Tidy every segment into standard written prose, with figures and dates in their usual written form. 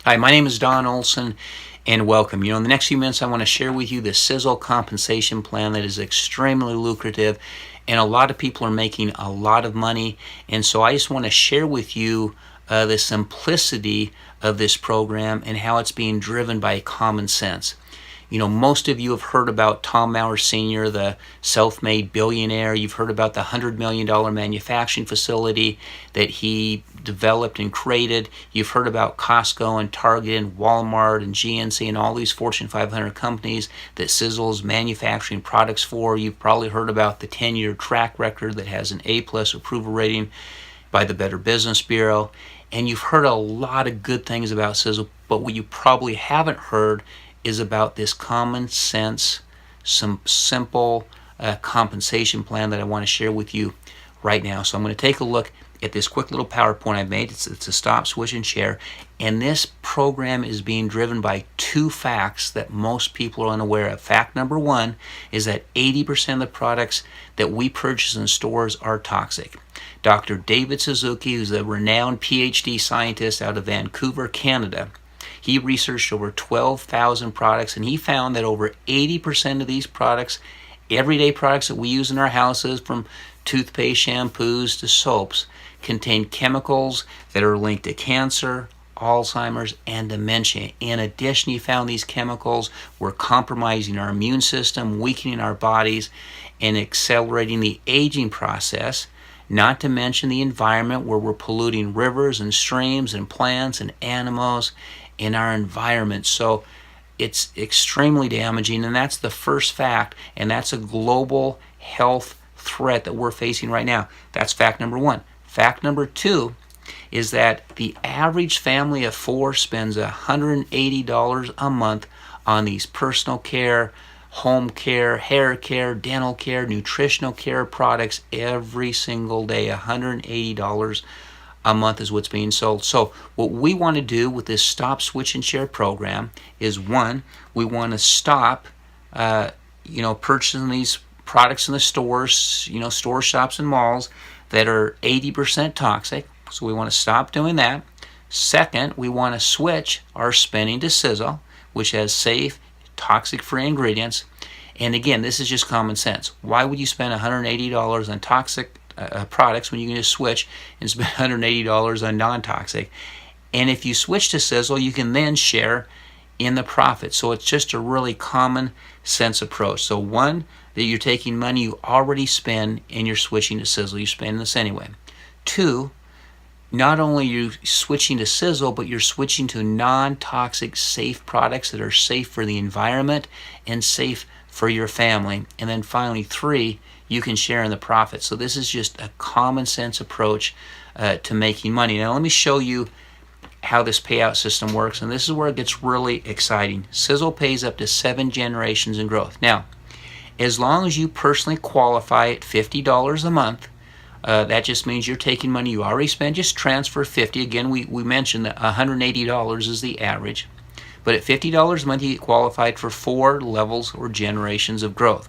Hi, my name is Don Olson, and welcome. In the next few minutes, I want to share with you the Sisel compensation plan that is extremely lucrative, and a lot of people are making a lot of money. And so I just want to share with you the simplicity of this program and how it's being driven by common sense. Most of you have heard about Tom Maurer Sr., the self-made billionaire. You've heard about the $100 million manufacturing facility that he developed and created. You've heard about Costco and Target and Walmart and GNC and all these Fortune 500 companies that Sisel is manufacturing products for. You've probably heard about the 10-year track record that has an A+ approval rating by the Better Business Bureau. And you've heard a lot of good things about Sisel, but what you probably haven't heard is about this common sense, some simple compensation plan that I want to share with you right now. So I'm going to take a look at this quick little PowerPoint I've made. It's a stop, switch, and share. And this program is being driven by two facts that most people are unaware of. Fact number one is that 80% of the products that we purchase in stores are toxic. Dr. David Suzuki, who's a renowned PhD scientist out of Vancouver, Canada, he researched over 12,000 products, and he found that over 80% of these products, everyday products that we use in our houses, from toothpaste, shampoos to soaps, contain chemicals that are linked to cancer, Alzheimer's, and dementia. In addition, he found these chemicals were compromising our immune system, weakening our bodies, and accelerating the aging process, not to mention the environment where we're polluting rivers and streams and plants and animals in our environment. So it's extremely damaging, and that's the first fact, and that's a global health threat that we're facing right now. That's fact number one. Fact number two is that the average family of four spends $180 a month on these personal care, home care, hair care, dental care, nutritional care products every single day. $180 a month is what's being sold. So what we want to do with this stop, switch, and share program is, one, we want to stop purchasing these products in the stores, store shops and malls that are 80% toxic. So we want to stop doing that. Second, we want to switch our spending to Sisel, which has safe, toxic-free ingredients. And again, this is just common sense. Why would you spend $180 on toxic products when you can just switch and spend $180 on non-toxic? And if you switch to Sisel, you can then share in the profit. So it's just a really common sense approach. So one, that you're taking money you already spend and you're switching to Sisel. You're spending this anyway. Two, not only are you switching to Sisel, but you're switching to non-toxic, safe products that are safe for the environment and safe for your family. And then finally, three, you can share in the profit. So this is just a common sense approach to making money. Now let me show you how this payout system works, and this is where it gets really exciting. Sisel pays up to 7 generations in growth. Now, as long as you personally qualify at $50 a month, that just means you're taking money you already spent, just transfer $50. Again, we mentioned that $180 is the average. But at $50 a month, you get qualified for 4 levels or generations of growth.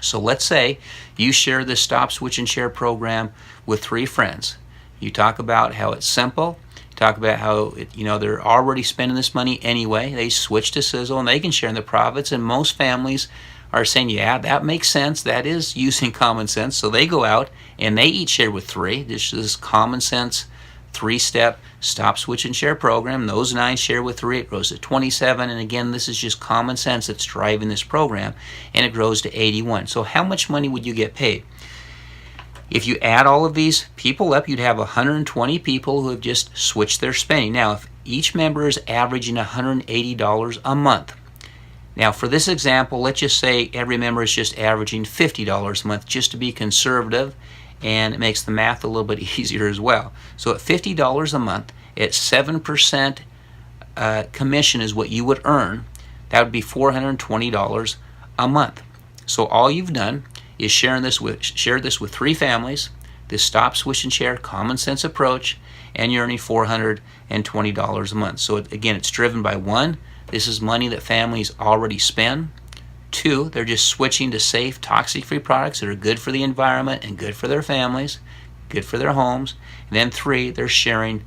So let's say you share this stop, switch, and share program with 3 friends. You talk about how it's simple. You talk about how they're already spending this money anyway. They switch to Sisel and they can share in the profits. And most families are saying, yeah, that makes sense. That is using common sense. So they go out and they each share with 3. This is common sense 3-step stop, switch, and share program. Those 9 share with 3. It grows to 27. And again, this is just common sense that's driving this program. And it grows to 81. So how much money would you get paid? If you add all of these people up, you'd have 120 people who have just switched their spending. Now, if each member is averaging $180 a month, now for this example, let's just say every member is just averaging $50 a month, just to be conservative, and it makes the math a little bit easier as well. So at $50 a month, at 7% commission is what you would earn. That would be $420 a month. So all you've done is share this with 3 families, this stop, switch, and share common sense approach, and you're earning $420 a month. So again, it's driven by, 1, this is money that families already spend. 2, they're just switching to safe, toxic-free products that are good for the environment and good for their families, good for their homes. And then 3, they're sharing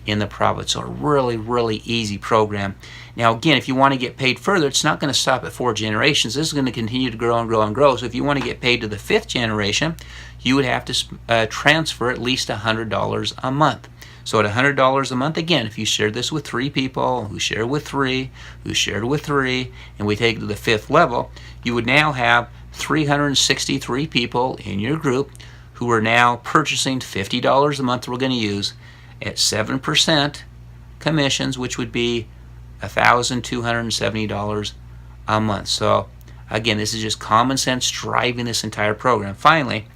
in the profit. So a really, really easy program. Now again, if you want to get paid further, it's not going to stop at 4 generations. This is going to continue to grow and grow and grow. So if you want to get paid to the 5th generation, you would have to transfer at least $100 a month. So at $100 a month, again, if you shared this with 3 people, who shared with 3, who shared with 3, and we take it to the 5th level, you would now have 363 people in your group who are now purchasing $50 a month we're going to use at 7% commissions, which would be $1,270 a month. So again, this is just common sense driving this entire program. Finally,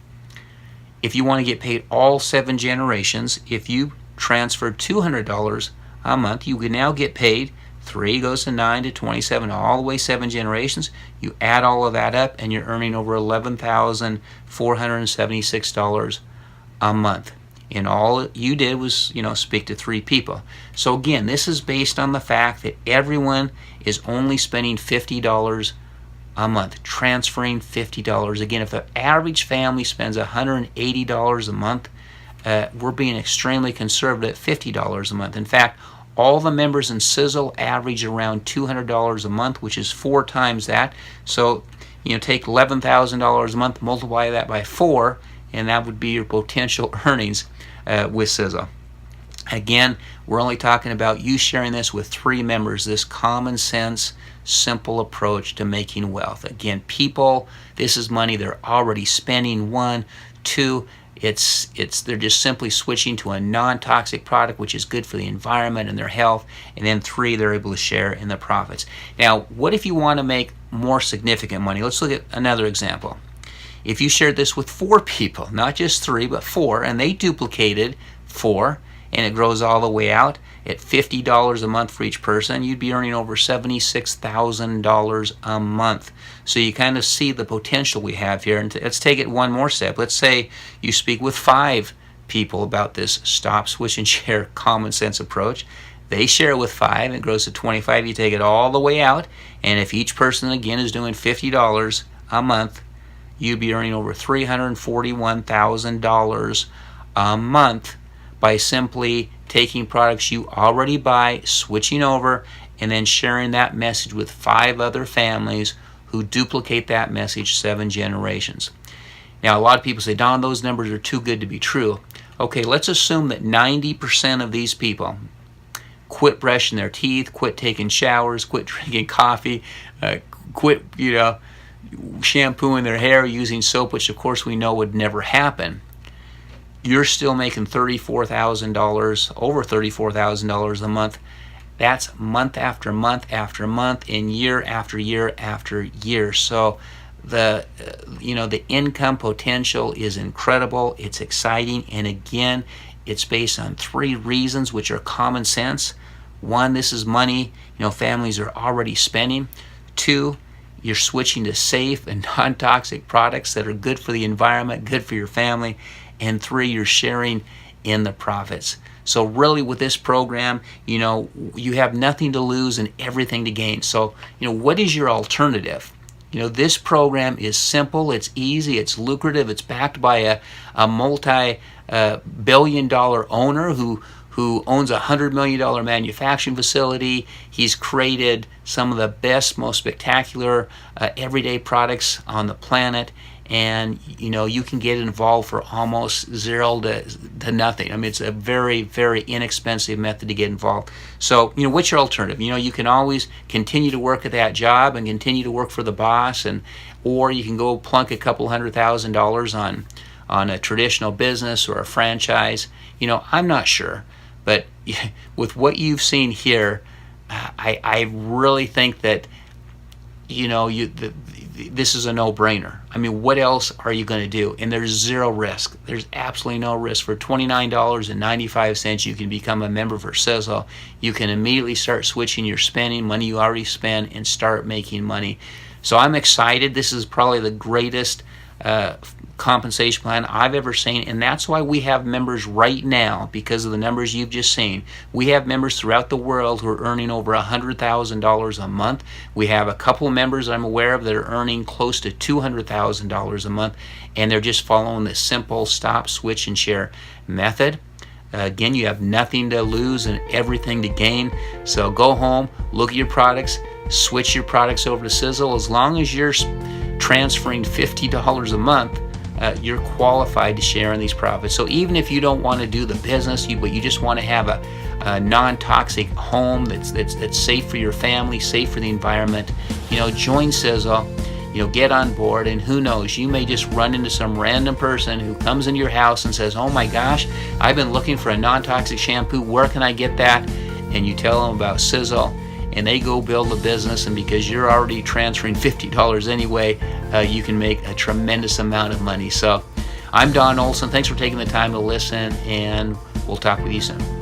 if you want to get paid all 7 generations, if you transfer $200 a month, you can now get paid 3 goes to 9 to 27, all the way 7 generations. You add all of that up and you're earning over $11,476 a month. And all you did was, speak to 3 people. So again, this is based on the fact that everyone is only spending $50 a month, transferring $50. Again, if the average family spends $180 a month, we're being extremely conservative at $50 a month. In fact, all the members in Sisel average around $200 a month, which is 4 times that. So, take $11,000 a month, multiply that by 4, and that would be your potential earnings with Sisel. Again, we're only talking about you sharing this with 3 members, this common sense, simple approach to making wealth. Again, people, this is money they're already spending. 1, 2, they're just simply switching to a non-toxic product, which is good for the environment and their health. And then 3, they're able to share in the profits. Now, what if you want to make more significant money? Let's look at another example. If you shared this with 4 people, not just 3, but 4, and they duplicated 4, and it grows all the way out at $50 a month for each person, you'd be earning over $76,000 a month. So you kind of see the potential we have here. And let's take it one more step. Let's say you speak with 5 people about this stop, switch, and share common sense approach. They share with 5, and it grows to 25. You take it all the way out, and if each person, again, is doing $50 a month, you'd be earning over $341,000 a month by simply taking products you already buy, switching over, and then sharing that message with 5 other families who duplicate that message 7 generations. Now, a lot of people say, Don, those numbers are too good to be true. Okay, let's assume that 90% of these people quit brushing their teeth, quit taking showers, quit drinking coffee, quit, shampooing their hair, using soap, which of course we know would never happen. You're still making $34,000, over $34,000 a month. That's month after month after month, and year after year after year. So the income potential is incredible. It's exciting, and again, it's based on 3 reasons, which are common sense. 1, this is money families are already spending. 2, you're switching to safe and non-toxic products that are good for the environment, good for your family. And 3, you're sharing in the profits. So really with this program, you have nothing to lose and everything to gain. So, what is your alternative? This program is simple, it's easy, it's lucrative, it's backed by a multi-billion-dollar owner who owns a $100 million manufacturing facility. He's created some of the best, most spectacular everyday products on the planet. And you can get involved for almost $0 to nothing. I mean, it's a very, very inexpensive method to get involved. So, what's your alternative? You can always continue to work at that job and continue to work for the boss, or you can go plunk a couple $100,000 on a traditional business or a franchise. I'm not sure, but with what you've seen here, I really think that this is a no-brainer. I mean, what else are you going to do? And there's 0 risk. There's absolutely no risk. For $29.95, you can become a member for Sisel. You can immediately start switching your spending, money you already spend, and start making money. So I'm excited. This is probably the greatest compensation plan I've ever seen, and that's why we have members right now, because of the numbers you've just seen. We have members throughout the world who are earning over $100,000 a month. We have a couple of members I'm aware of that are earning close to $200,000 a month, and they're just following this simple stop, switch, and share method. Again, you have nothing to lose and everything to gain. So go home, look at your products, switch your products over to Sisel. As long as you're transferring $50 a month, you're qualified to share in these profits. So even if you don't want to do the business, but you just want to have a non-toxic home that's safe for your family, safe for the environment, join Sisel. Get on board, and who knows, you may just run into some random person who comes into your house and says, oh my gosh, I've been looking for a non-toxic shampoo, where can I get that? And you tell them about Sisel, and they go build a business, and because you're already transferring $50 anyway, you can make a tremendous amount of money. So I'm Don Olson. Thanks for taking the time to listen, and we'll talk with you soon.